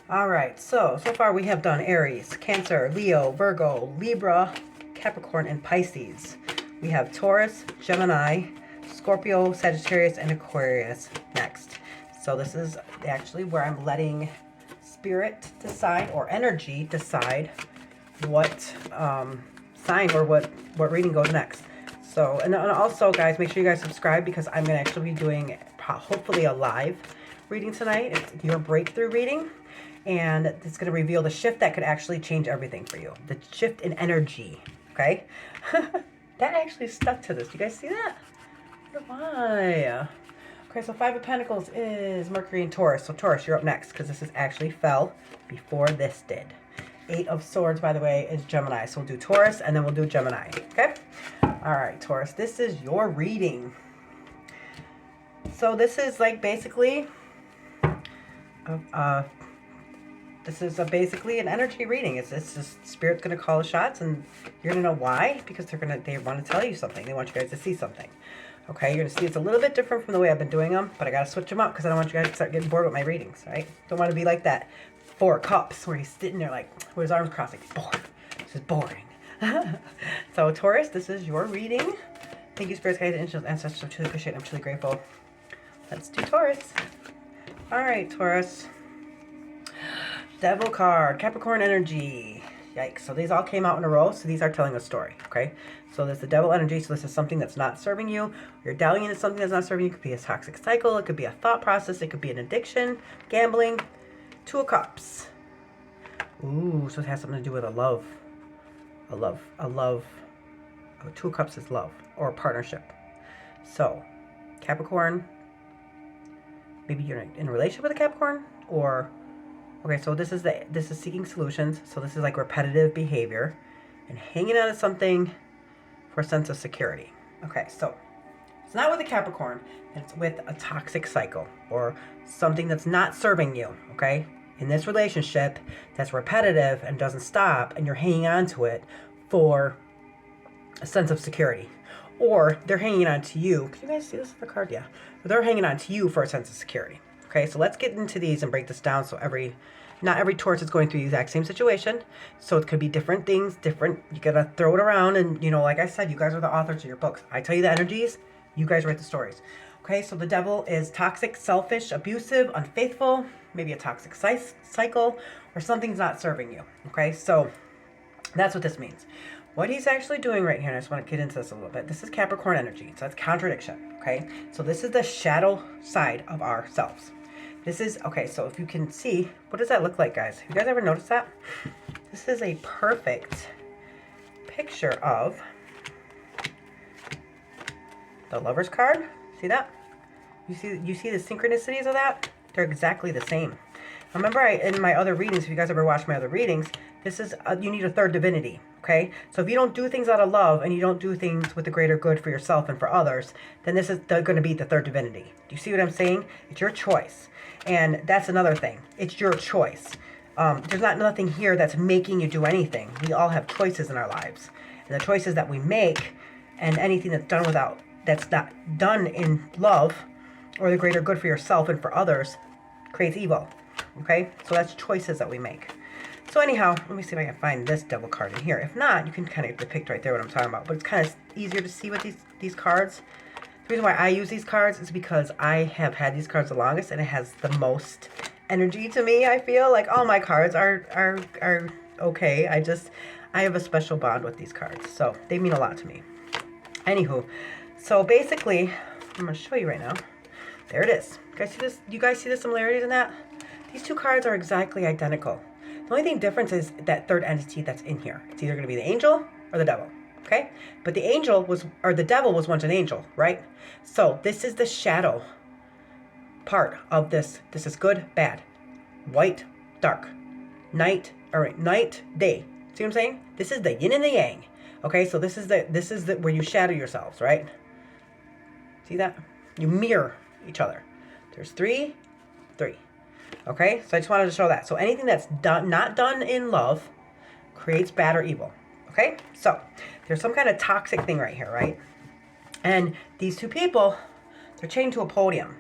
All right, so far we have done Aries, Cancer, Leo, Virgo, Libra, Capricorn, and Pisces. We have Taurus, Gemini, Scorpio, Sagittarius, and Aquarius next. So this is actually where I'm letting spirit decide, or energy decide, what sign or what reading goes next. So, and also guys, make sure you guys subscribe, because I'm going to actually be doing hopefully a live reading tonight. It's your breakthrough reading. And it's going to reveal the shift that could actually change everything for you. The shift in energy, okay? That actually stuck to this. You guys see that? Why? Okay, so Five of Pentacles is Mercury and Taurus. So Taurus, you're up next, because this is actually fell before this did. Eight of Swords, by the way, is Gemini. So we'll do Taurus, and then we'll do Gemini, okay? All right, Taurus, this is your reading. So this is like basically... this is basically an energy reading. It's just Spirit's going to call the shots, and you're going to know why, because they want to tell you something. They want you guys to see something. Okay, you're going to see it's a little bit different from the way I've been doing them, but I got to switch them up because I don't want you guys to start getting bored with my readings, right? Don't want to be like that Four of Cups where he's sitting there like with his arms crossed, like, bored. This is boring. So Taurus, this is your reading. Thank you, Spirits, Guides, Angels, Ancestors. I truly appreciate it. I'm truly grateful. Let's do Taurus. All right, Taurus. Devil card, Capricorn energy. Yikes. So these all came out in a row. So these are telling a story. Okay. So there's the devil energy. So this is something that's not serving you. You're dallying into something that's not serving you. It could be a toxic cycle. It could be a thought process. It could be an addiction, gambling. Two of Cups. Ooh, so it has something to do with a love. Oh, Two of Cups is love or a partnership. So Capricorn, maybe you're in a relationship with a Capricorn, or okay, so this is seeking solutions. So this is like repetitive behavior and hanging on to something for a sense of security. Okay, so it's not with a Capricorn, it's with a toxic cycle or something that's not serving you, okay? In this relationship that's repetitive and doesn't stop, and you're hanging on to it for a sense of security. Or they're hanging on to you. Can you guys see this on the card? Yeah. They're hanging on to you for a sense of security. Okay, so let's get into these and break this down. So not every Taurus is going through the exact same situation. So it could be different things, you gotta throw it around. And, like I said, you guys are the authors of your books. I tell you the energies, you guys write the stories. Okay, so the devil is toxic, selfish, abusive, unfaithful, maybe a toxic cycle, or something's not serving you. Okay, so that's what this means. What he's actually doing right here, and I just want to get into this a little bit. This is Capricorn energy, so that's contradiction, okay? So this is the shadow side of ourselves. This is, okay, so if you can see, what does that look like, guys? Have you guys ever noticed that? This is a perfect picture of the Lover's card. See that? You see the synchronicities of that? They're exactly the same. Remember, in my other readings, if you guys ever watched my other readings, this is, you need a third divinity, okay? So if you don't do things out of love, and you don't do things with the greater good for yourself and for others, then this is going to be the third divinity. Do you see what I'm saying? It's your choice. And that's another thing. It's your choice. There's nothing here that's making you do anything. We all have choices in our lives. And the choices that we make, and anything that's not done in love, or the greater good for yourself and for others, creates evil. Okay? So that's choices that we make. So anyhow, let me see if I can find this devil card in here. If not, you can kind of depict right there what I'm talking about. But it's kind of easier to see with these cards. The reason why I use these cards is because I have had these cards the longest, and it has the most energy to me. I feel like all my cards are okay. I have a special bond with these cards. So they mean a lot to me. Anywho, so basically, I'm going to show you right now. There it is. You guys see this? You guys see the similarities in that? These two cards are exactly identical. The only thing difference is that third entity that's in here. It's either going to be the angel or the devil. Okay? But the devil was once an angel, right? So this is the shadow part of this. This is good, bad. White, dark. Night, day. See what I'm saying? This is the yin and the yang. Okay, so this is the where you shadow yourselves, right? See that? You mirror each other. There's three. Okay, so I just wanted to show that. So anything that's not done in love creates bad or evil. Okay, so there's some kind of toxic thing right here, right? And these two people, they're chained to a podium.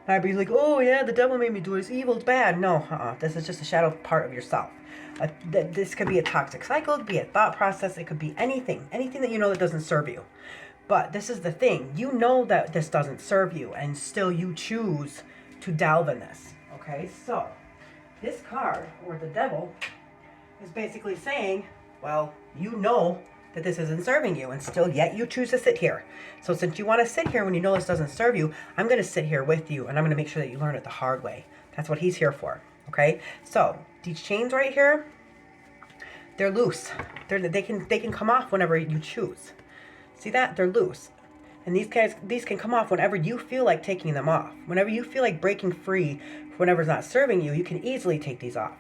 Might be like, oh yeah, the devil made me do it. It's evil, it's bad. No, this is just a shadow part of yourself. This could be a toxic cycle, it could be a thought process, it could be anything that you know that doesn't serve you. But this is the thing, you know that this doesn't serve you, and still you choose to delve in this. Okay, so this card, or the devil, is basically saying, well, you know that this isn't serving you, and still yet you choose to sit here. So since you want to sit here when you know this doesn't serve you, I'm going to sit here with you, and I'm going to make sure that you learn it the hard way. That's what he's here for. Okay, so these chains right here, they're loose. They can come off whenever you choose. See that? They're loose. And these can come off whenever you feel like taking them off. Whenever you feel like breaking free, whenever's not serving you, you can easily take these off.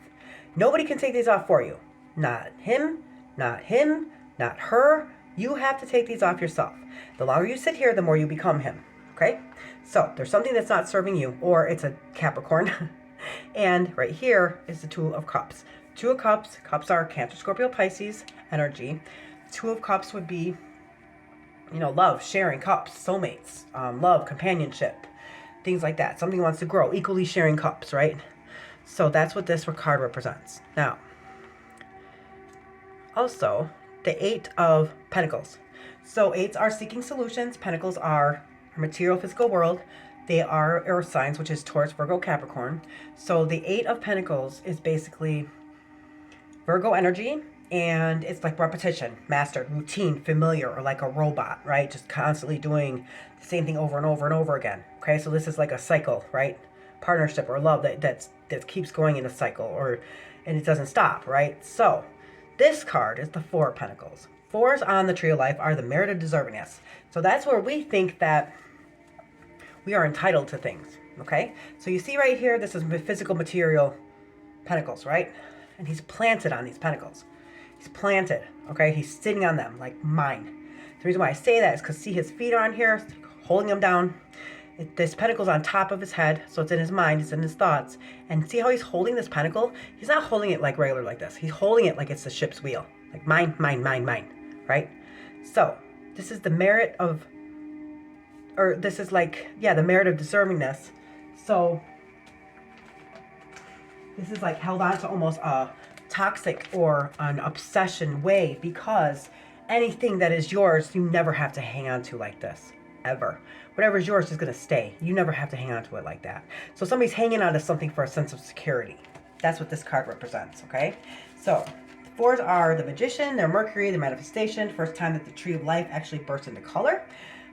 Nobody can take these off for you. Not him, not him, not her. You have to take these off yourself. The longer you sit here, the more you become him. Okay? So there's something that's not serving you, or it's a Capricorn. And right here is the Two of Cups. Two of Cups, cups are Cancer, Scorpio, Pisces energy. Two of Cups would be, you know, love, sharing, cups, soulmates, love, companionship, things like that. Something wants to grow, equally sharing cups, right? So that's what this card represents. Now, also, the Eight of Pentacles. So eights are seeking solutions. Pentacles are a material, physical world. They are earth signs, which is Taurus, Virgo, Capricorn. So the Eight of Pentacles is basically Virgo energy, and it's like repetition, mastered, routine, familiar, or like a robot, right? Just constantly doing the same thing over and over and over again. Okay, so this is like a cycle, right? Partnership or love that keeps going in a cycle, and it doesn't stop, right? So this card is the Four of Pentacles. Fours on the tree of life are the merit of deservingness. So that's where we think that we are entitled to things, okay? So you see right here, this is physical material pentacles, right? And he's planted on these pentacles. He's planted, okay? He's sitting on them like mine. The reason why I say that is because see his feet are on here, holding him down. This pentacle's on top of his head, so it's in his mind, it's in his thoughts. And see how he's holding this pentacle? He's not holding it like regular like this. He's holding it like it's the ship's wheel. Like mine, mine, mine, mine, right? So this is the merit of, or this is like, yeah, the merit of deservingness. So this is like held on to almost a toxic or an obsession way, because anything that is yours, you never have to hang on to like this, ever. Whatever is yours is going to stay. You never have to hang on to it like that. So somebody's hanging on to something for a sense of security. That's what this card represents, okay? So the fours are the Magician, their Mercury, the manifestation, first time that the tree of life actually bursts into color.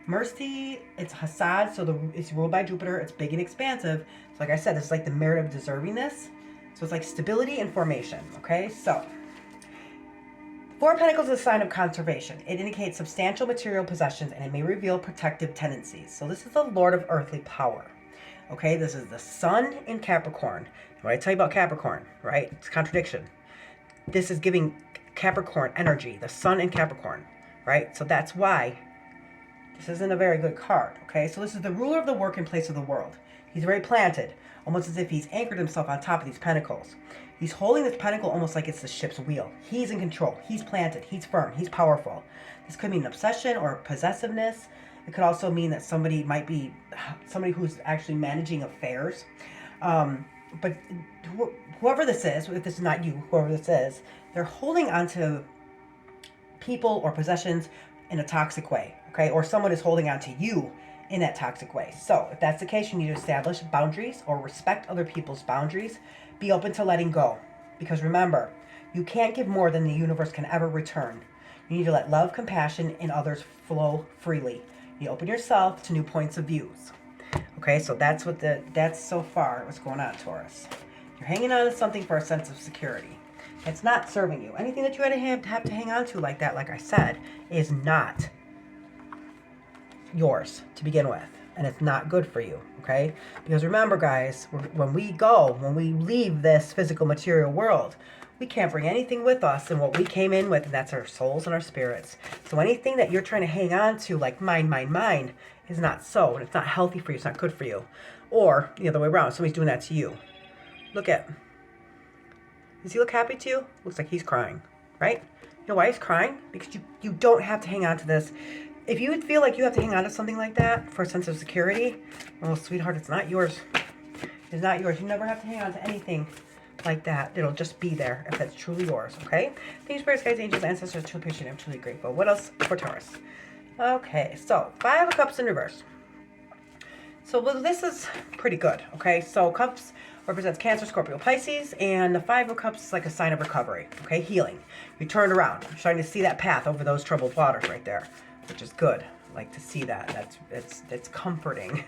Mercy, it's Hassad, so it's ruled by Jupiter. It's big and expansive. So like I said, it's like the merit of deservingness. So it's like stability and formation, okay? So Four of Pentacles is a sign of conservation. It indicates substantial material possessions, and it may reveal protective tendencies. So this is the Lord of earthly power, okay? This is the Sun in Capricorn. What I tell you about Capricorn, right? It's contradiction. This is giving Capricorn energy, the Sun in Capricorn, right? So that's why this isn't a very good card, okay? So this is the ruler of the work and place of the world. He's very planted, almost as if he's anchored himself on top of these pentacles. He's holding this pentacle almost like it's the ship's wheel. He's in control. He's planted. He's firm. He's powerful. This could mean an obsession or possessiveness. It could also mean that somebody might be somebody who's actually managing affairs. But whoever this is, if this is not you, whoever this is, they're holding onto people or possessions in a toxic way, okay? Or someone is holding on to you in that toxic way. So if that's the case, you need to establish boundaries or respect other people's boundaries. Be open to letting go. Because remember, you can't give more than the universe can ever return. You need to let love, compassion, and others flow freely. You open yourself to new points of views. Okay, so that's so far what's going on, Taurus. You're hanging on to something for a sense of security. It's not serving you. Anything that you have to hang on to like that, like I said, is not yours to begin with, and it's not good for you, okay? Because remember, guys, when we leave this physical material world, we can't bring anything with us and what we came in with, and that's our souls and our spirits. So anything that you're trying to hang on to, like mine, mine, mine, is not so, and it's not healthy for you, it's not good for you. Or the other way around, somebody's doing that to you. Does he look happy to you? Looks like he's crying, right? You know why he's crying? Because you don't have to hang on to this if you would feel like you have to hang on to something like that for a sense of security, well, sweetheart, it's not yours. It's not yours. You never have to hang on to anything like that. It'll just be there if that's truly yours, okay? Thank you, spirits, guides, angels, ancestors. Truly appreciate it. I'm truly grateful. What else for Taurus? Okay, so 5 of Cups in reverse. So well, this is pretty good, okay? So Cups represents Cancer, Scorpio, Pisces, and the 5 of Cups is like a sign of recovery, okay? Healing. You turned around. You're starting to see that path over those troubled waters right there, which is good. I like to see that. It's comforting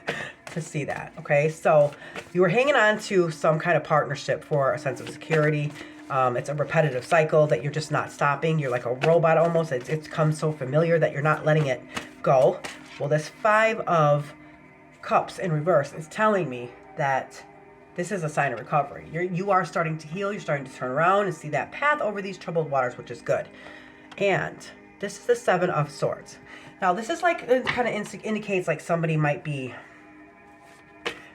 to see that, okay? So you were hanging on to some kind of partnership for a sense of security. It's a repetitive cycle that you're just not stopping. You're like a robot almost. It's become so familiar that you're not letting it go. Well, this 5 of Cups in reverse is telling me that this is a sign of recovery. You are starting to heal. You're starting to turn around and see that path over these troubled waters, which is good. And this is the 7 of Swords. Now, this is like, it kind of indicates like somebody might be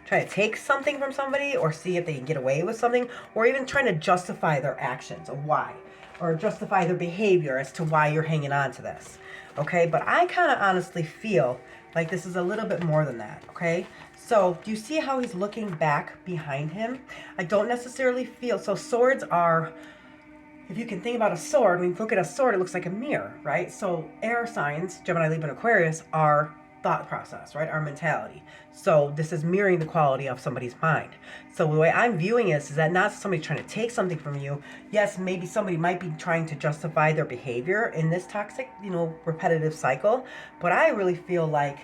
trying to take something from somebody or see if they can get away with something, or even trying to justify their actions of why, or justify their behavior as to why you're hanging on to this. Okay, but I kind of honestly feel like this is a little bit more than that, okay? So, do you see how he's looking back behind him? I don't necessarily feel, so swords are, if you can think about a sword, when you look at a sword, it looks like a mirror, right? So, air signs, Gemini, Libra, and Aquarius, are thought process, right? Our mentality. So this is mirroring the quality of somebody's mind. So the way I'm viewing this is that not somebody trying to take something from you. Yes, maybe somebody might be trying to justify their behavior in this toxic, repetitive cycle. But I really feel like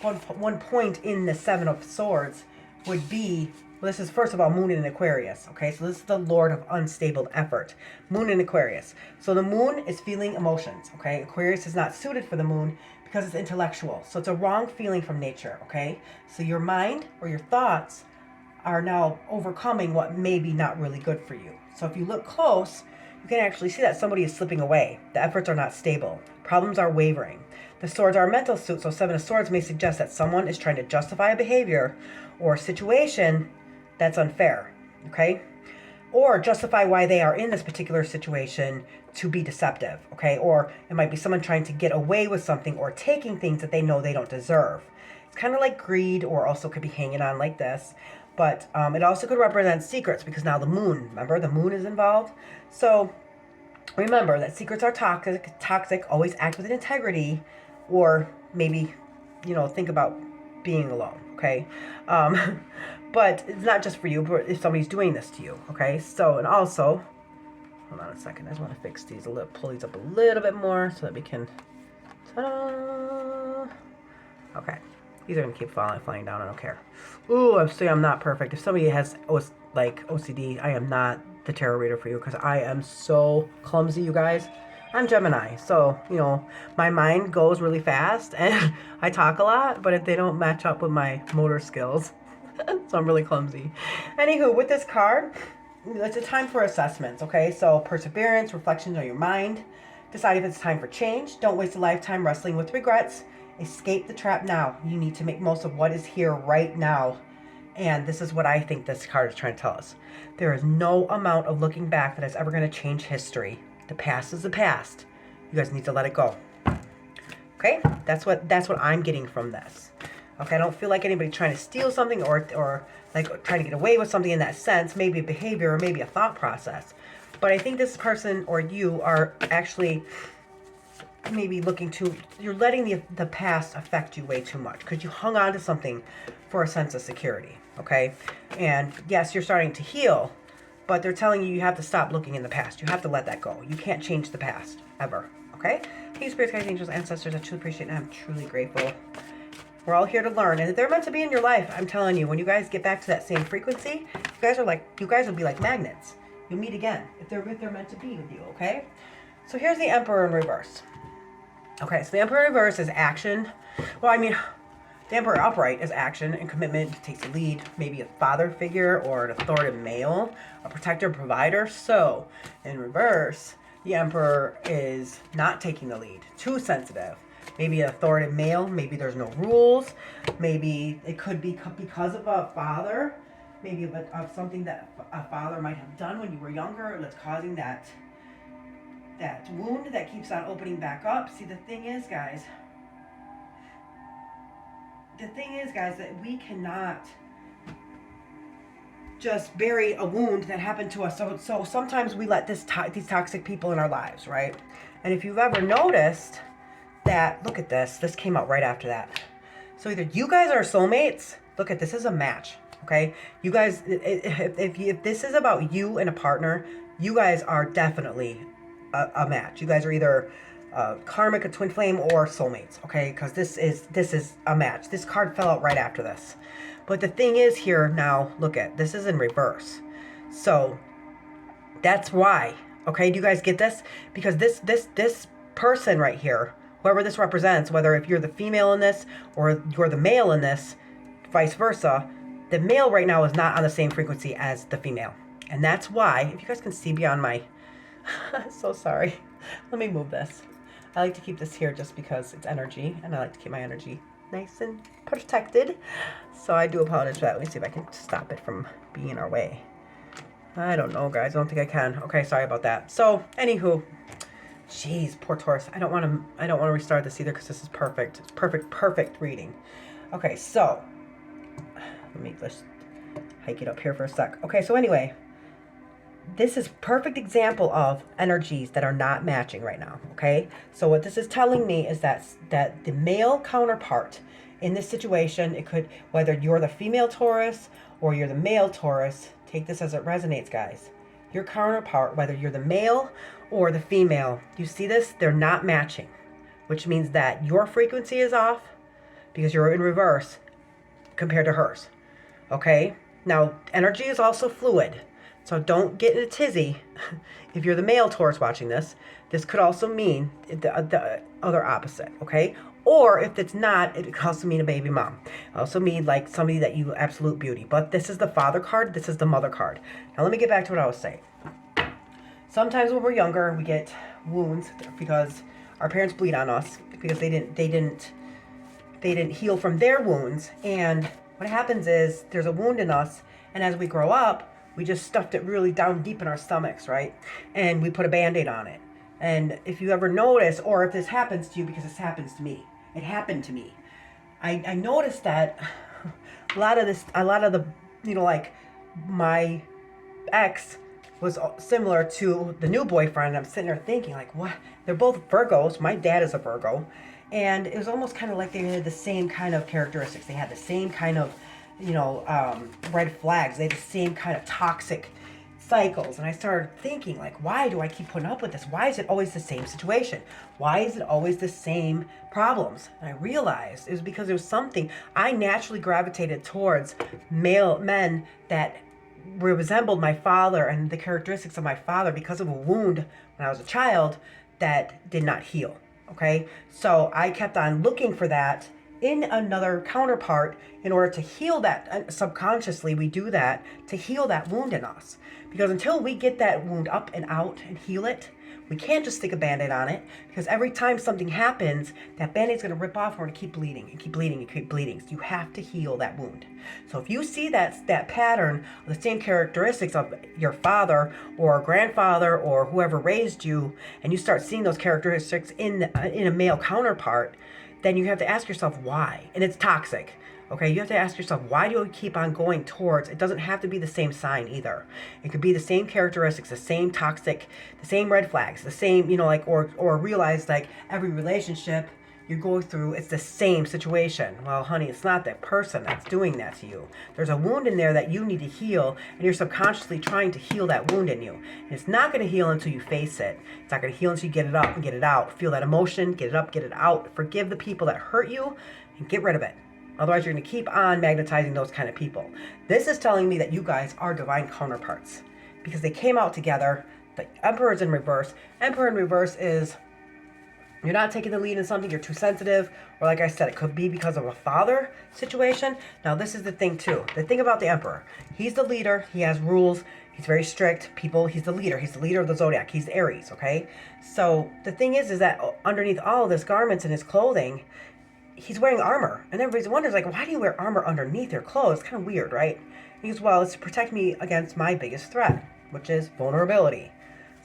one point in the 7 of Swords would be, well, this is first of all Moon in Aquarius, okay? So this is the Lord of unstable effort. Moon in Aquarius. So the Moon is feeling emotions, okay? Aquarius is not suited for the Moon because it's intellectual. So it's a wrong feeling from nature, okay? So your mind or your thoughts are now overcoming what may be not really good for you. So if you look close, you can actually see that somebody is slipping away. The efforts are not stable. Problems are wavering. The Swords are a mental suit, so 7 of Swords may suggest that someone is trying to justify a behavior or a situation that's unfair, okay? Or justify why they are in this particular situation to be deceptive, okay? Or it might be someone trying to get away with something or taking things that they know they don't deserve. It's kind of like greed, or also could be hanging on like this. But it also could represent secrets, because now the Moon, remember, the Moon is involved. So remember that secrets are toxic, always act with integrity, or maybe, think about being alone, okay? But it's not just for you, but if somebody's doing this to you, okay? So, and also, hold on a second, I just want to fix these pull these up a little bit more so that we can, ta-da! Okay, these are going to keep flying down, I don't care. Ooh, I'm not perfect. If somebody has, OCD, I am not the tarot reader for you, because I am so clumsy, you guys. I'm Gemini, so, my mind goes really fast, and I talk a lot, but if they don't match up with my motor skills, so I'm really clumsy. Anywho, with this card, it's a time for assessments, okay? So perseverance, reflections on your mind. Decide if it's time for change. Don't waste a lifetime wrestling with regrets. Escape the trap now. You need to make most of what is here right now. And this is what I think this card is trying to tell us. There is no amount of looking back that is ever going to change history. The past is the past. You guys need to let it go. Okay? That's what I'm getting from this. Okay, I don't feel like anybody trying to steal something or like trying to get away with something in that sense, maybe a behavior or maybe a thought process. But I think this person or you are actually maybe you're letting the past affect you way too much because you hung on to something for a sense of security, okay? And yes, you're starting to heal, but they're telling you have to stop looking in the past. You have to let that go. You can't change the past, ever, okay? Hey, spirits, guides, angels, ancestors, I truly appreciate it, and I'm truly grateful. We're all here to learn, and if they're meant to be in your life, I'm telling you, when you guys get back to that same frequency, you guys will be like magnets. You'll meet again if they're meant to be with you, okay? So here's the Emperor in reverse. Okay, so the Emperor in reverse is action. Well, the Emperor upright is action and commitment, takes the lead, maybe a father figure or an authoritative male, a protector, provider. So in reverse, the Emperor is not taking the lead, too sensitive. Maybe an authoritative male, maybe there's no rules, maybe it could be because of a father, maybe of something that a father might have done when you were younger that's causing that wound that keeps on opening back up. See, the thing is, guys, the thing is, guys, that we cannot just bury a wound that happened to us. So sometimes we let these toxic people in our lives, right? And if you've ever noticed that, look at this. This came out right after that. So either you guys are soulmates. Look at this is a match, okay? You guys, if this is about you and a partner, you guys are definitely a match. You guys are either karmic, a twin flame, or soulmates, okay? Because this is a match. This card fell out right after this. But the thing is here now, look at this is in reverse. So that's why, okay? Do you guys get this? Because this person right here, whoever this represents, whether if you're the female in this or you're the male in this, vice versa, the male right now is not on the same frequency as the female. And that's why, if you guys can see beyond my, so sorry. Let me move this. I like to keep this here just because it's energy, and I like to keep my energy nice and protected. So I do apologize for that. Let me see if I can stop it from being in our way. I don't know, guys. I don't think I can. Okay, sorry about that. So, anywho, jeez, poor Taurus. I don't want to restart this either because this is perfect. It's perfect reading. Okay, so let's hike it up here for a sec. Okay, so anyway, this is perfect example of energies that are not matching right now, okay? So what this is telling me is that the male counterpart in this situation, it could, whether you're the female Taurus or you're the male Taurus, take this as it resonates, guys. Your counterpart, whether you're the male or the female, you see this? They're not matching, which means that your frequency is off because you're in reverse compared to hers, okay? Now, energy is also fluid. So don't get in a tizzy. If you're the male Taurus watching this, this could also mean the other opposite, okay? Or if it's not, it could also mean a baby mom. It also mean like somebody that you absolute beauty. But this is the father card. This is the mother card. Now let me get back to what I was saying. Sometimes when we're younger, we get wounds because our parents bleed on us because they didn't heal from their wounds. And what happens is there's a wound in us, and as we grow up, we just stuffed it really down deep in our stomachs, right? And we put a Band-Aid on it. And if you ever notice, or if this happens to you, because this happens to me, it happened to me. I noticed that a lot of the, you know, like my ex was similar to the new boyfriend. I'm sitting there thinking like, what? They're both Virgos. My dad is a Virgo. And it was almost kind of like they had the same kind of characteristics. They had the same kind of, you know, red flags. They had the same kind of toxic cycles. And I started thinking like, why do I keep putting up with this? Why is it always the same situation? Why is it always the same problems? And I realized it was because there was something. I naturally gravitated towards male men that resembled my father and the characteristics of my father because of a wound when I was a child that did not heal. Okay, so I kept on looking for that in another counterpart in order to heal that. Subconsciously, we do that to heal that wound in us. Because until we get that wound up and out and heal it, we can't just stick a Band-Aid on it, because every time something happens, that Band-Aid's going to rip off and we're going to keep bleeding and keep bleeding and keep bleeding. So you have to heal that wound. So if you see that pattern of the same characteristics of your father or grandfather or whoever raised you, and you start seeing those characteristics in a male counterpart, then you have to ask yourself why. And it's toxic. Okay, you have to ask yourself, why do you keep on going towards, it doesn't have to be the same sign either. It could be the same characteristics, the same toxic, the same red flags, the same, you know, like, or realize like every relationship you go through, it's the same situation. Well, honey, it's not that person that's doing that to you. There's a wound in there that you need to heal, and you're subconsciously trying to heal that wound in you. And it's not going to heal until you face it. It's not going to heal until you get it up and get it out. Feel that emotion, get it up, get it out. Forgive the people that hurt you, and get rid of it. Otherwise, you're going to keep on magnetizing those kind of people. This is telling me that you guys are divine counterparts because they came out together. The Emperor is in reverse. Emperor in reverse is you're not taking the lead in something, you're too sensitive, or like I said, it could be because of a father situation. Now, this is the thing too. The thing about the Emperor, he's the leader, he has rules, he's very strict. He's the leader of the zodiac, he's Aries, okay? So the thing is that underneath all of his garments and his clothing, he's wearing armor. And everybody wonders, like, why do you wear armor underneath your clothes? It's kind of weird, right? He goes, well, it's to protect me against my biggest threat, which is vulnerability.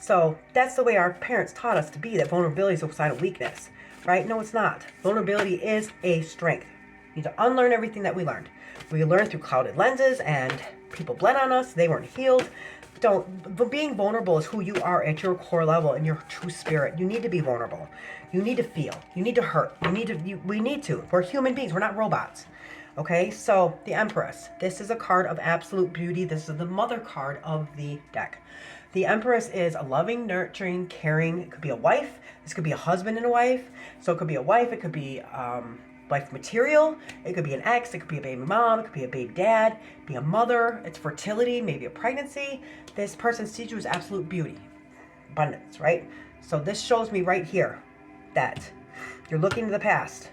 So that's the way our parents taught us to be, that vulnerability is a sign of weakness, right? No, it's not. Vulnerability is a strength. We need to unlearn everything that we learned. We learned through clouded lenses and people bled on us. They weren't healed. But being vulnerable is who you are at your core level in your true spirit. You need to be vulnerable. You need to feel. You need to hurt. We need to. We're human beings. We're not robots. Okay, so the Empress. This is a card of absolute beauty. This is the mother card of the deck. The Empress is a loving, nurturing, caring. It could be a wife. This could be a husband and a wife. So it could be a wife. It could be wife material. It could be an ex. It could be a baby mom. It could be a baby dad. Be a mother. It's fertility. Maybe a pregnancy. This person sees you as absolute beauty, abundance, right? So this shows me right here that you're looking to the past.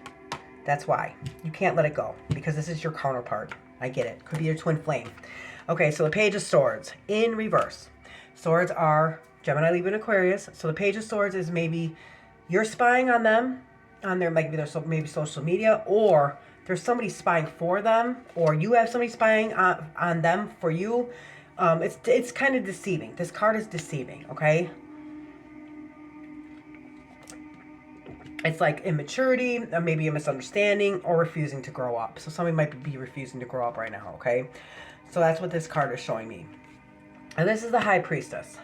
That's why you can't let it go, because this is your counterpart. I get it. Could be your twin flame. Okay, so the Page of Swords in reverse. Swords are Gemini, Libra, and Aquarius. So the Page of Swords is maybe you're spying on them, on their maybe social media, or there's somebody spying for them, or you have somebody spying on them for you. It's kind of deceiving. This card is deceiving. Okay. It's like immaturity, or maybe a misunderstanding, or refusing to grow up. So somebody might be refusing to grow up right now, okay? So that's what this card is showing me. And this is the High Priestess.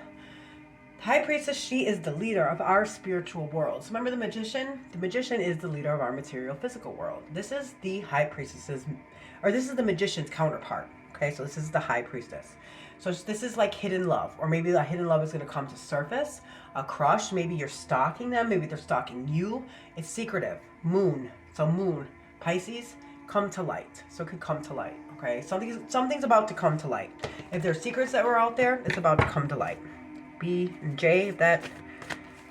The High Priestess, she is the leader of our spiritual world. So remember the Magician? The Magician is the leader of our material physical world. This is the High Priestess's, or this is the Magician's counterpart, okay? So this is the High Priestess. So this is like hidden love, or maybe that hidden love is going to come to surface. A crush, maybe you're stalking them, maybe they're stalking you. It's secretive. Moon, so moon, Pisces, come to light. So it could come to light, okay? Something's about to come to light. If there's secrets that were out there, it's about to come to light. B and J, that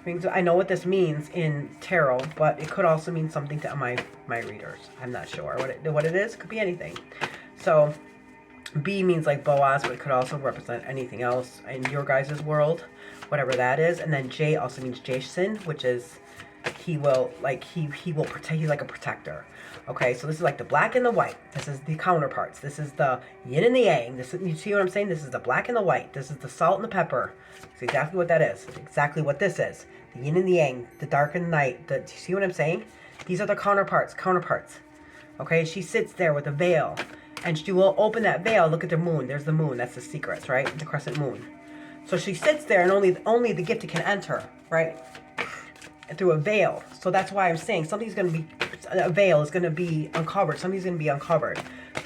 means, I know what this means in tarot, but it could also mean something to my readers. I'm not sure what it is. It could be anything. So B means like Boaz, but it could also represent anything else in your guys' world, whatever that is. And then J also means Jason, which is he will protect. He's like a protector. Okay, so this is like the black and the white. This is the counterparts. This is the yin and the yang. You see what I'm saying? This is the black and the white. This is the salt and the pepper. That's exactly what that is. It's exactly what this is. The yin and the yang, the dark and the night. Do you see what I'm saying? These are the counterparts. Okay, she sits there with a veil. And she will open that veil. Look at the moon. There's the moon. That's the secrets, right? The crescent moon. So she sits there, and only the gifted can enter, right? Through a veil. So that's why I'm saying a veil is going to be uncovered. Something's going to be uncovered.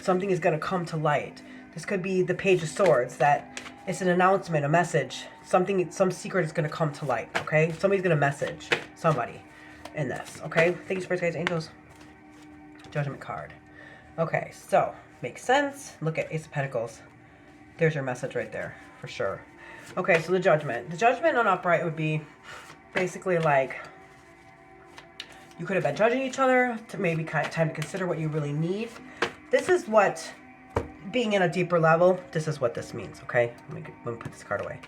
Something is going to come to light. This could be the Page of Swords. That it's an announcement, a message. Some secret is going to come to light. Okay, somebody's going to message somebody in this. Okay, thank you, Spirit Guides, Angels. Judgment card. Okay, so. Makes sense. Look at Ace of Pentacles. There's your message right there, for sure. Okay, so the Judgment. The Judgment on upright would be basically like you could have been judging each other, to maybe time to consider what you really need. This is what, being in a deeper level, this is what this means, okay? Let me put this card away.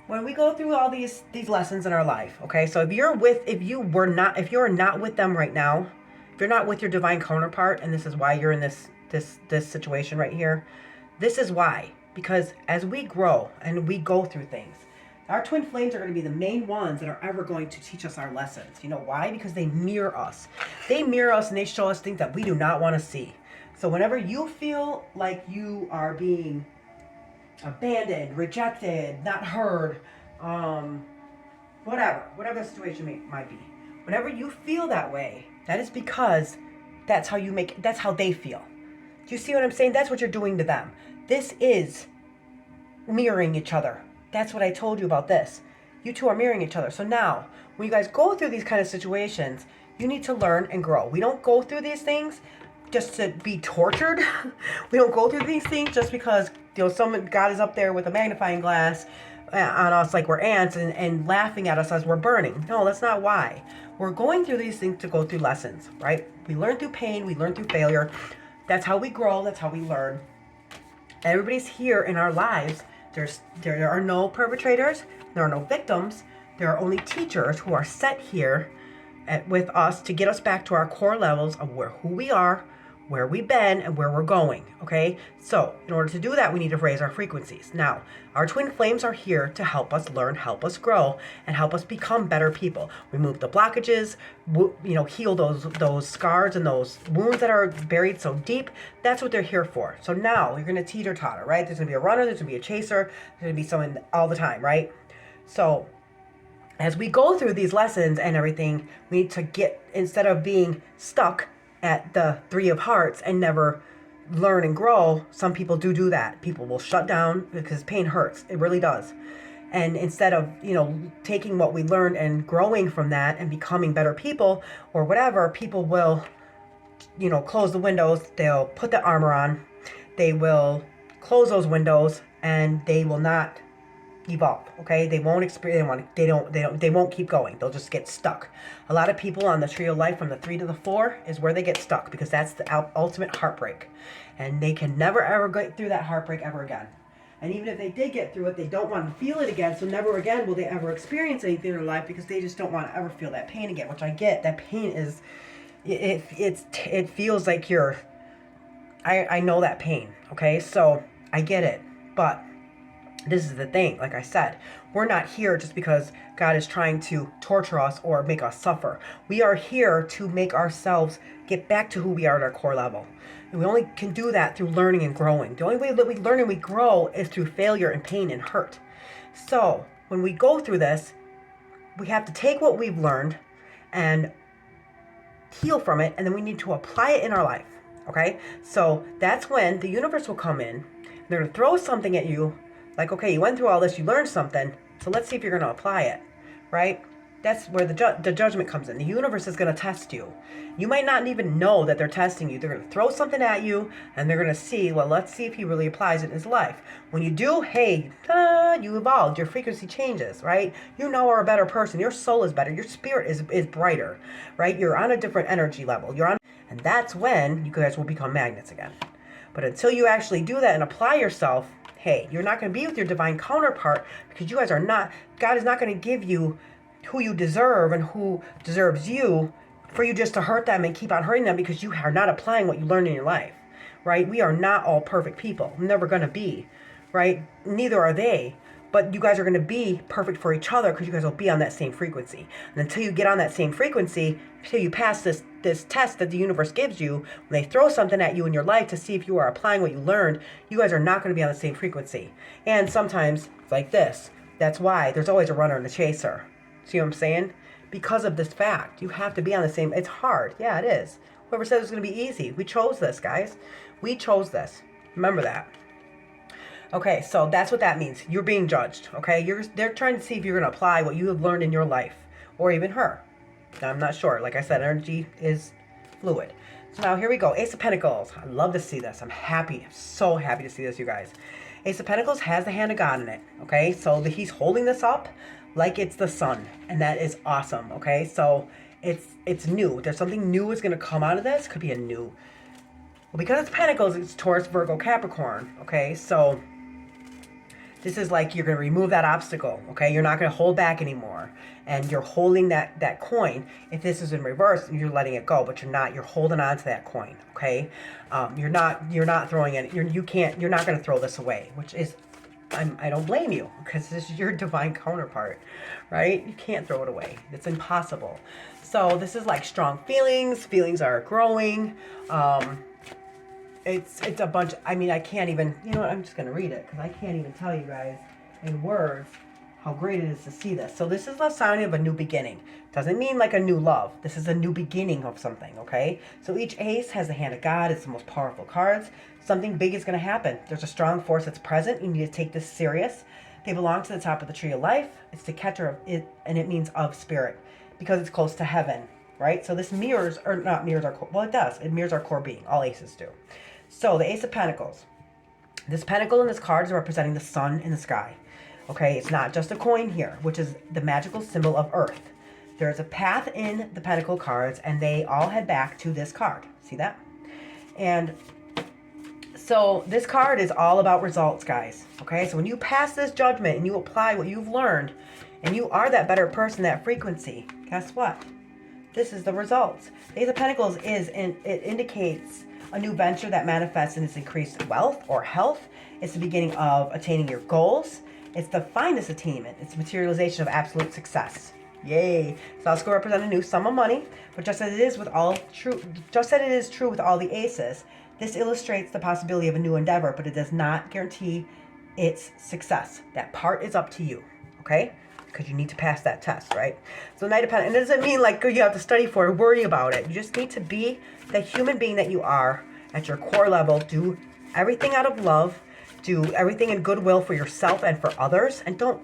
When we go through all these lessons in our life, okay? So if you're not with them right now, if you're not with your divine counterpart, and this is why you're in this situation right here, this is why. Because as we grow and we go through things, our twin flames are going to be the main ones that are ever going to teach us our lessons. You know why? Because they mirror us. They mirror us and they show us things that we do not want to see. So whenever you feel like you are being abandoned, rejected, not heard, whatever the situation might be, whenever you feel that way, that is because that's how they feel. Do you see what I'm saying? That's what you're doing to them. This is mirroring each other. That's what I told you about this. You two are mirroring each other. So now, when you guys go through these kind of situations, you need to learn and grow. We don't go through these things just to be tortured. We don't go through these things just because God is up there with a magnifying glass on us like we're ants and laughing at us as we're burning. No, that's not why. We're going through these things to go through lessons, right? We learn through pain. We learn through failure. That's how we grow. That's how we learn. Everybody's here in our lives. There are no perpetrators. There are no victims. There are only teachers who are set here with us to get us back to our core levels of who we are, where we've been and where we're going, okay? So in order to do that, we need to raise our frequencies. Now, our twin flames are here to help us learn, help us grow, and help us become better people. Remove the blockages, heal those scars and those wounds that are buried so deep. That's what they're here for. So now you're gonna teeter-totter, right? There's gonna be a runner, there's gonna be a chaser, there's gonna be someone all the time, right? So as we go through these lessons and everything, we need to get, instead of being stuck at the Three of Hearts and never learn and grow, some people do that. People will shut down because pain hurts. It really does. And instead of, taking what we learned and growing from that and becoming better people or whatever, people will, close the windows. They'll put the armor on. They will close those windows and they will not evolve. Okay, they won't experience. They won't keep going. They'll just get stuck. A lot of people on the tree of life from the 3 to the 4 is where they get stuck, because that's the ultimate heartbreak, and they can never ever get through that heartbreak ever again. And even if they did get through it, they don't want to feel it again. So never again will they ever experience anything in their life, because they just don't want to ever feel that pain again. Which I get. That pain is, it feels like you're. I know that pain. Okay, so I get it, but this is the thing, like I said, we're not here just because God is trying to torture us or make us suffer. We are here to make ourselves get back to who we are at our core level. And we only can do that through learning and growing. The only way that we learn and we grow is through failure and pain and hurt. So when we go through this, we have to take what we've learned and heal from it, and then we need to apply it in our life. Okay? So that's when the universe will come in. They're going to throw something at you. Like, okay, you went through all this, you learned something, so let's see if you're going to apply it, right? That's where the judgment comes in. The universe is going to test you. You might not even know that they're testing you. They're going to throw something at you, and they're going to see, well, let's see if he really applies it in his life. When you do, hey, you evolved. Your frequency changes, right? You now are a better person. Your soul is better. Your spirit is brighter, right? You're on a different energy level. And that's when you guys will become magnets again. But until you actually do that and apply yourself, hey, you're not going to be with your divine counterpart, because you guys are not, God is not going to give you who you deserve and who deserves you for you just to hurt them and keep on hurting them, because you are not applying what you learned in your life, right? We are not all perfect people. We're never going to be, right? Neither are they. But you guys are going to be perfect for each other, because you guys will be on that same frequency. And until you get on that same frequency, until you pass this test that the universe gives you, when they throw something at you in your life to see if you are applying what you learned, you guys are not going to be on the same frequency. And sometimes it's like this. That's why there's always a runner and a chaser. See what I'm saying? Because of this fact, you have to be on the same. It's hard. Yeah, it is. Whoever said it was going to be easy. We chose this, guys. We chose this. Remember that. Okay, so that's what that means. You're being judged, okay? They're trying to see if you're going to apply what you have learned in your life, or even her. I'm not sure. Like I said, energy is fluid. So now here we go. Ace of Pentacles. I love to see this. I'm happy. I'm so happy to see this, you guys. Ace of Pentacles has the hand of God in it, okay? So he's holding this up like it's the sun, and that is awesome, okay? So it's new. There's something new is going to come out of this. Could be a new. Well, because it's Pentacles, it's Taurus, Virgo, Capricorn, okay? So this is like you're going to remove that obstacle, okay? You're not going to hold back anymore. And you're holding that coin. If this is in reverse, you're letting it go, but you're not. You're holding on to that coin, okay? You're not throwing it. You're not going to throw this away, which is, I don't blame you, because this is your divine counterpart, right? You can't throw it away. It's impossible. So this is like strong feelings. Feelings are growing. It's a bunch. I mean, I can't even, you know what, I'm just going to read it, because I can't even tell you guys in words how great it is to see this. So this is the sign of a new beginning. Doesn't mean like a new love. This is a new beginning of something, okay? So each ace has the hand of God. It's the most powerful cards. Something big is going to happen. There's a strong force that's present. You need to take this serious. They belong to the top of the tree of life. It's the catcher of it, and it means of spirit, because it's close to heaven, right? So this mirrors, or not mirrors our core, well, it does. It mirrors our core being. All aces do. So the Ace of Pentacles. This pentacle in this card is representing the sun in the sky. Okay, it's not just a coin here, which is the magical symbol of Earth. There's a path in the pentacle cards, and they all head back to this card. See that? And so this card is all about results, guys. Okay, so when you pass this judgment and you apply what you've learned, and you are that better person, that frequency, guess what? This is the results. The Ace of Pentacles it indicates a new venture that manifests in its increased wealth or health. It's the beginning of attaining your goals. It's the finest attainment. It's the materialization of absolute success. Yay. So it's going to represent a new sum of money. But just as it is true with all the aces, this illustrates the possibility of a new endeavor, but it does not guarantee its success. That part is up to you. Okay? Because you need to pass that test, right? So Knight of Pentacles, and it doesn't mean like you have to study for it, worry about it. You just need to be the human being that you are at your core level. Do everything out of love. Do everything in goodwill for yourself and for others. And don't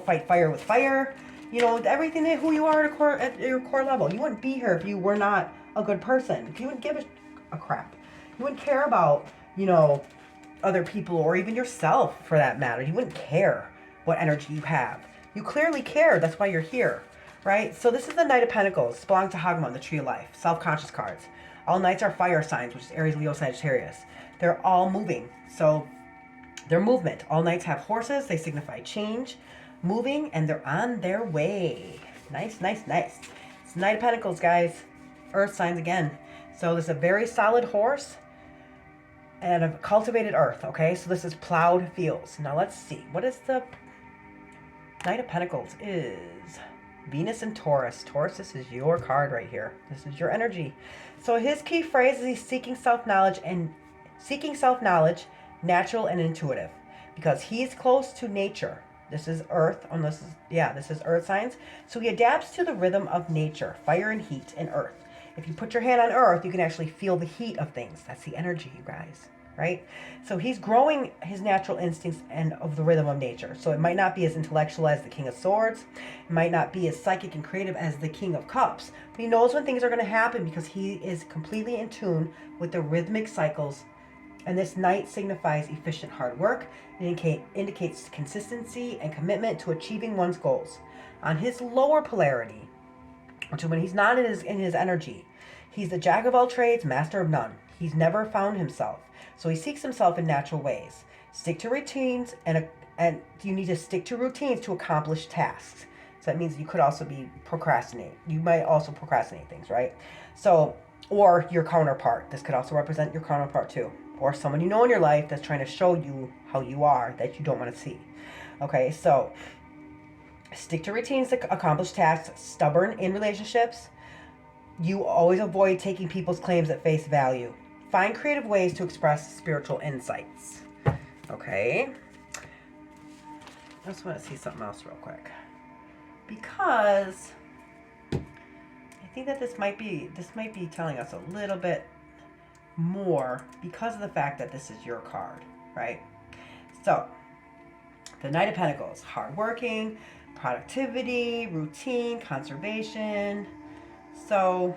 fight fire with fire. You know, everything that who you are at your core level. You wouldn't be here if you were not a good person. If you wouldn't give a crap. You wouldn't care about, you know, other people or even yourself for that matter. You wouldn't care what energy you have. You clearly care. That's why you're here, right? So this is the Knight of Pentacles. It belongs to Hagman, the Tree of Life. Self-conscious cards. All knights are fire signs, which is Aries, Leo, Sagittarius. They're all moving. So they're movement. All knights have horses. They signify change, moving, and they're on their way. Nice, nice, nice. It's Knight of Pentacles, guys. Earth signs again. So this is a very solid horse and a cultivated earth, okay? So this is plowed fields. Now let's see. What is the Knight of Pentacles is Venus and Taurus. Taurus, this is your card right here. This is your energy. So his key phrase is he's seeking self-knowledge, natural and intuitive, because he's close to nature. This is earth, this is earth signs. So he adapts to the rhythm of nature, fire and heat and earth. If you put your hand on earth, you can actually feel the heat of things. That's the energy, you guys, right? So he's growing his natural instincts and of the rhythm of nature. So it might not be as intellectual as the King of Swords. It might not be as psychic and creative as the King of Cups. But he knows when things are going to happen because he is completely in tune with the rhythmic cycles. And this knight signifies efficient hard work. It indicates consistency and commitment to achieving one's goals. On his lower polarity, which is when he's not in his energy, he's the jack of all trades, master of none. He's never found himself. So he seeks himself in natural ways. Stick to routines, and you need to stick to routines to accomplish tasks. So that means you could also be procrastinate. You might also procrastinate things, right? So, or your counterpart. This could also represent your counterpart too. Or someone you know in your life that's trying to show you how you are that you don't want to see. Okay, so stick to routines to accomplish tasks. Stubborn in relationships. You always avoid taking people's claims at face value. Find creative ways to express spiritual insights. Okay. I just want to see something else real quick. Because I think that this might be telling us a little bit more because of the fact that this is your card, right? So, the Knight of Pentacles, hardworking, productivity, routine, conservation. So,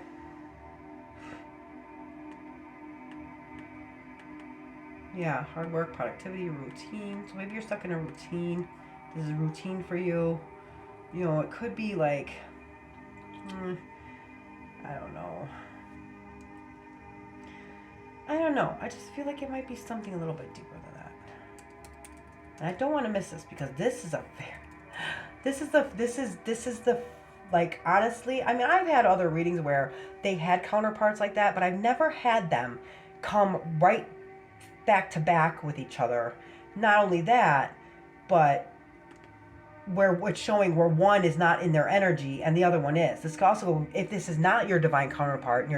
yeah, hard work, productivity, routine. So maybe you're stuck in a routine. This is a routine for you. You know, it could be like, I don't know. I just feel like it might be something a little bit deeper than that. And I don't want to miss this because this is the like, honestly, I mean, I've had other readings where they had counterparts like that, but I've never had them come right back to back with each other. Not only that, but where it's showing where one is not in their energy and the other one is. This could also, if this is not your divine counterpart and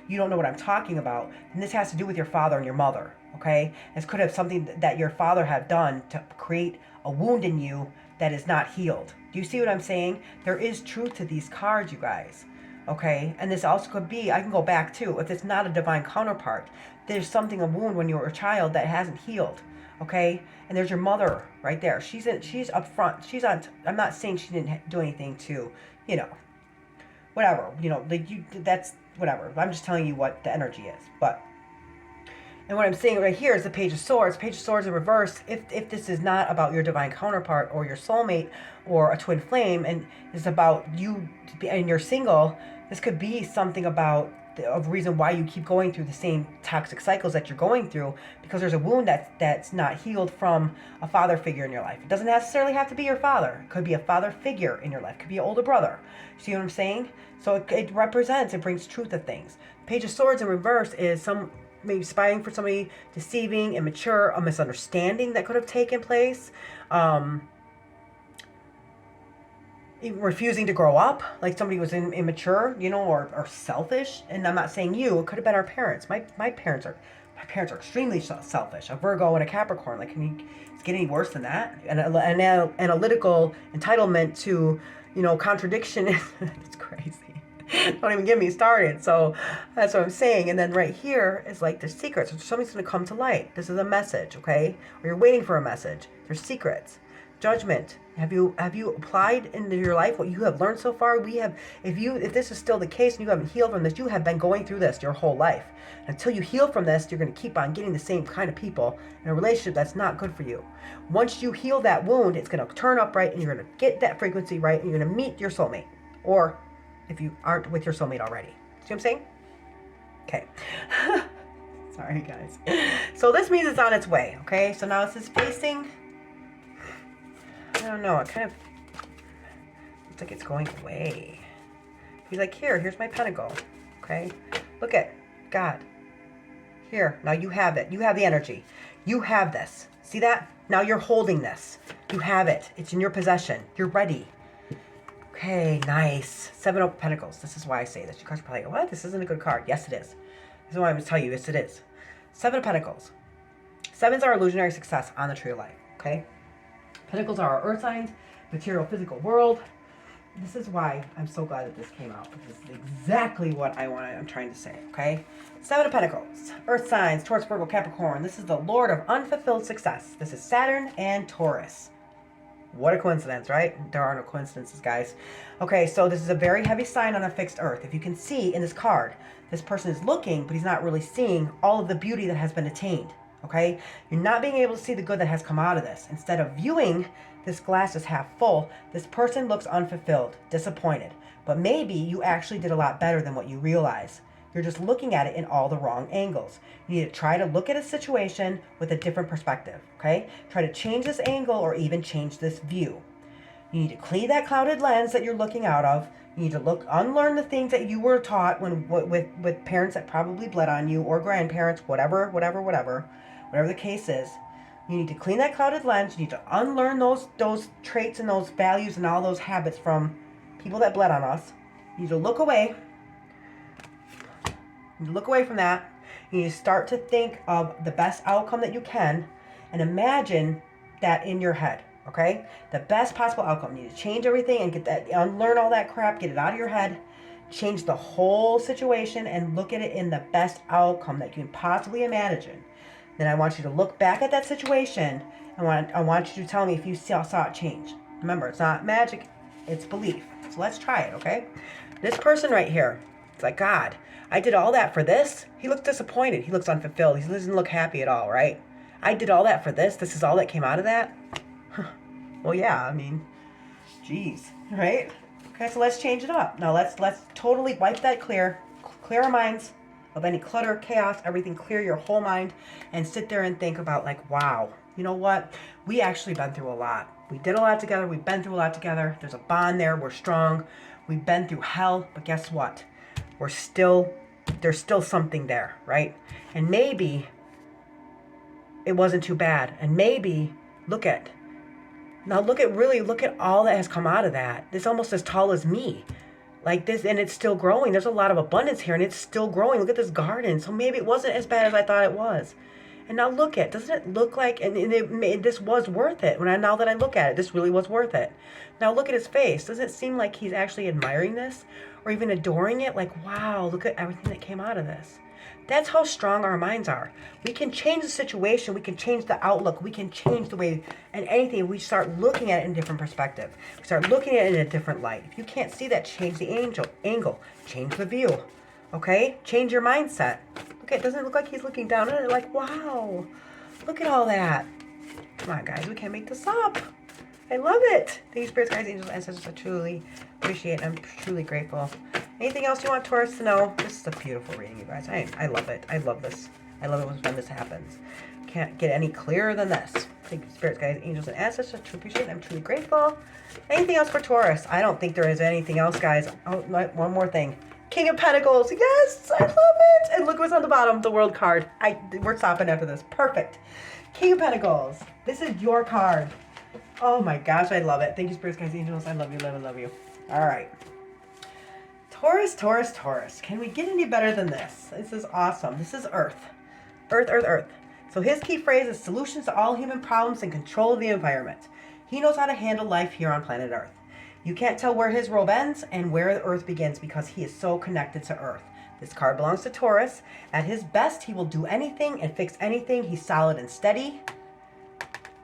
you don't know what I'm talking about, then this has to do with your father and your mother, okay? This could have something that your father had done to create a wound in you that is not healed. Do you see what I'm saying? There is truth to these cards, you guys, okay? And this also could be, I can go back too, if it's not a divine counterpart, there's something, a wound when you were a child that hasn't healed. Okay, and there's your mother right there. She's up front. She's on. I'm not saying she didn't do anything to, whatever. That's whatever. I'm just telling you what the energy is. But, and what I'm saying right here is the Page of Swords. Page of Swords in reverse. If this is not about your divine counterpart or your soulmate or a twin flame, and it's about you and you're single, this could be something about of reason why you keep going through the same toxic cycles that you're going through, because there's a wound that's not healed from a father figure in your life. It doesn't necessarily have to be your father. It could be a father figure in your life. It could be an older brother. See what I'm saying? So it represents, it brings truth to things. Page of Swords in reverse is maybe spying for somebody, deceiving, immature, a misunderstanding that could have taken place. Refusing to grow up, like somebody was immature, you know, or selfish. And I'm not saying you, it could have been our parents. My parents are extremely selfish. A Virgo and a Capricorn. Like, it's get any worse than that? An analytical entitlement to, you know, contradiction. It's crazy. Don't even get me started. So that's what I'm saying. And then right here is like the secrets. So something's going to come to light. This is a message, okay? Or you're waiting for a message. There's secrets. Judgment. Have you applied into your life what you have learned so far? If this is still the case and you haven't healed from this, you have been going through this your whole life. Until you heal from this, you're going to keep on getting the same kind of people in a relationship that's not good for you. Once you heal that wound, it's going to turn up right, and you're going to get that frequency right, and you're going to meet your soulmate. Or if you aren't with your soulmate already. See what I'm saying? Okay. Sorry, guys. So this means it's on its way, okay? So now this is facing... I don't know, it kind of looks like it's going away. He's like, here's my pentacle, okay? Look at God. Here, now you have it. You have the energy. You have this. See that? Now you're holding this. You have it. It's in your possession. You're ready. Okay, nice. 7 of Pentacles. This is why I say this. You guys are probably like, what? This isn't a good card. Yes, it is. This is what I'm going to tell you. Yes, it is. 7 of Pentacles. 7s are illusionary success on the tree of life, okay? Pentacles are our earth signs, material, physical world. This is why I'm so glad that this came out. This is exactly what I'm trying to say, okay? 7 of Pentacles, earth signs, Taurus, Virgo, Capricorn. This is the Lord of unfulfilled success. This is Saturn and Taurus. What a coincidence, right? There are no coincidences, guys. Okay, so this is a very heavy sign on a fixed earth. If you can see in this card, this person is looking, but he's not really seeing all of the beauty that has been attained. Okay, you're not being able to see the good that has come out of this. Instead of viewing this glass as half full, this person looks unfulfilled, disappointed. But maybe you actually did a lot better than what you realize. You're just looking at it in all the wrong angles. You need to try to look at a situation with a different perspective. Okay, try to change this angle or even change this view. You need to clean that clouded lens that you're looking out of. You need to unlearn the things that you were taught with parents that probably bled on you, or grandparents, whatever the case is. You need to clean that clouded lens. You need to unlearn those traits and those values and all those habits from people that bled on us. You need to look away. You need to look away from that. You need to start to think of the best outcome that you can and imagine that in your head, okay? The best possible outcome. You need to change everything and unlearn all that crap, get it out of your head, change the whole situation and look at it in the best outcome that you can possibly imagine. Then I want you to look back at that situation and I want you to tell me if you saw it change. Remember, it's not magic, it's belief. So let's try it, okay? This person right here, it's like, God, I did all that for this? He looks disappointed. He looks unfulfilled. He doesn't look happy at all, right? I did all that for this? This is all that came out of that? Well, yeah, I mean, geez, right? Okay, so let's change it up. Now let's totally wipe that clear our minds of any clutter, chaos, everything. Clear your whole mind and sit there and think about, like, wow, you know what? We actually been through a lot. We did a lot together. We've been through a lot together. There's a bond there. We're strong. We've been through hell, but guess what? There's still something there, right? And maybe it wasn't too bad. And maybe look at all that has come out of that. It's almost as tall as me. Like this, and it's still growing. There's a lot of abundance here, and it's still growing. Look at this garden. So maybe it wasn't as bad as I thought it was. And now look at, doesn't it look like, this was worth it. Now that I look at it, this really was worth it. Now look at his face. Doesn't it seem like he's actually admiring this or even adoring it? Like, wow, look at everything that came out of this. That's how strong our minds are. We can change the situation. We can change the outlook. We can change the way, and anything. We start looking at it in a different perspective. We start looking at it in a different light. If you can't see that, change the angle. Change the view. Okay? Change your mindset. Look at, doesn't it look like he's looking down at it like, wow, look at all that. Come on, guys. We can't make this up. I love it. Thank you, spirits, guys, angels, ancestors. I truly appreciate it. I'm truly grateful. Anything else you want Taurus to know? This is a beautiful reading, you guys. I love it. I love this. I love it when this happens. Can't get any clearer than this. Thank you, spirits, guys, angels, and ancestors. I truly appreciate it. I'm truly grateful. Anything else for Taurus? I don't think there is anything else, guys. Oh, one more thing. King of Pentacles. Yes, I love it. And look what's on the bottom, the World card. We're stopping after this. Perfect. King of Pentacles. This is your card. Oh my gosh, I love it. Thank you, spirits, guys, angels. I love you, love you, love you. All right. Taurus, Taurus, Taurus. Can we get any better than this? This is awesome. This is Earth. Earth, Earth, Earth. So his key phrase is solutions to all human problems and control of the environment. He knows how to handle life here on planet Earth. You can't tell where his robe ends and where the Earth begins because he is so connected to Earth. This card belongs to Taurus. At his best, he will do anything and fix anything. He's solid and steady.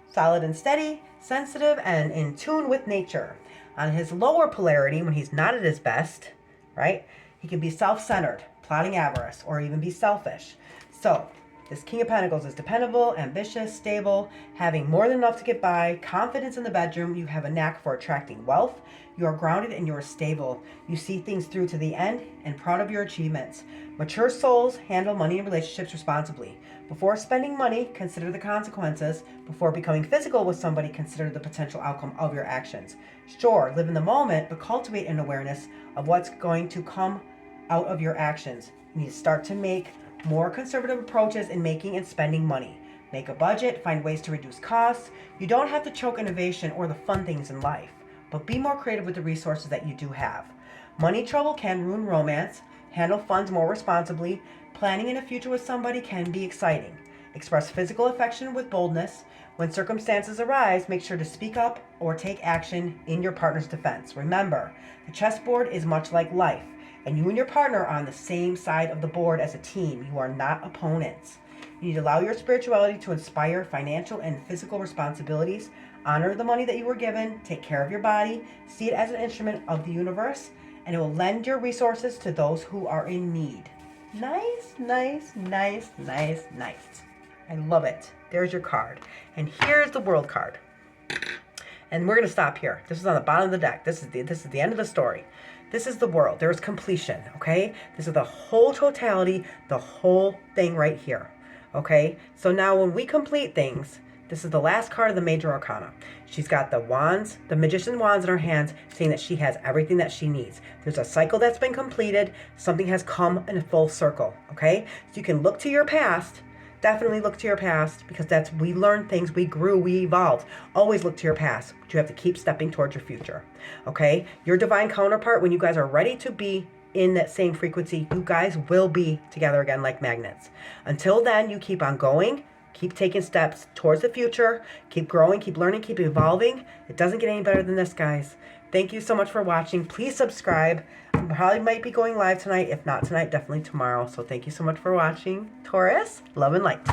Solid and steady, sensitive, and in tune with nature. On his lower polarity, when he's not at his best, right, he can be self-centered, plotting avarice, or even be selfish. So, this King of Pentacles is dependable, ambitious, stable, having more than enough to get by, confidence in the bedroom. You have a knack for attracting wealth. You are grounded and you are stable. You see things through to the end and proud of your achievements. Mature souls handle money and relationships responsibly. Before spending money, consider the consequences. Before becoming physical with somebody, consider the potential outcome of your actions. Sure, live in the moment, but cultivate an awareness of what's going to come out of your actions. You need to start to make more conservative approaches in making and spending money. Make a budget, find ways to reduce costs. You don't have to choke innovation or the fun things in life, but be more creative with the resources that you do have. Money trouble can ruin romance. Handle funds more responsibly. Planning in a future with somebody can be exciting. Express physical affection with boldness. When circumstances arise, make sure to speak up or take action in your partner's defense. Remember, the chessboard is much like life, and you and your partner are on the same side of the board as a team. You are not opponents. You need to allow your spirituality to inspire financial and physical responsibilities. Honor the money that you were given. Take care of your body. See it as an instrument of the universe, and it will lend your resources to those who are in need. Nice, nice, nice, nice, nice. I love it. There's your card. And here's the World card. And we're going to stop here. This is on the bottom of the deck. This is the end of the story. This is the World. There is completion, okay? This is the whole totality, the whole thing right here, okay? So now when we complete things, this is the last card of the Major Arcana. She's got the wands, the Magician wands in her hands, saying that she has everything that she needs. There's a cycle that's been completed. Something has come in a full circle, okay? So you can look to your past. Definitely look to your past, because we learned things, we grew, we evolved. Always look to your past, but you have to keep stepping towards your future, okay? Your divine counterpart, when you guys are ready to be in that same frequency, you guys will be together again like magnets. Until then, you keep on going, keep taking steps towards the future, keep growing, keep learning, keep evolving. It doesn't get any better than this, guys. Thank you so much for watching. Please subscribe. I probably might be going live tonight. If not tonight, definitely tomorrow. So thank you so much for watching. Taurus, love and light.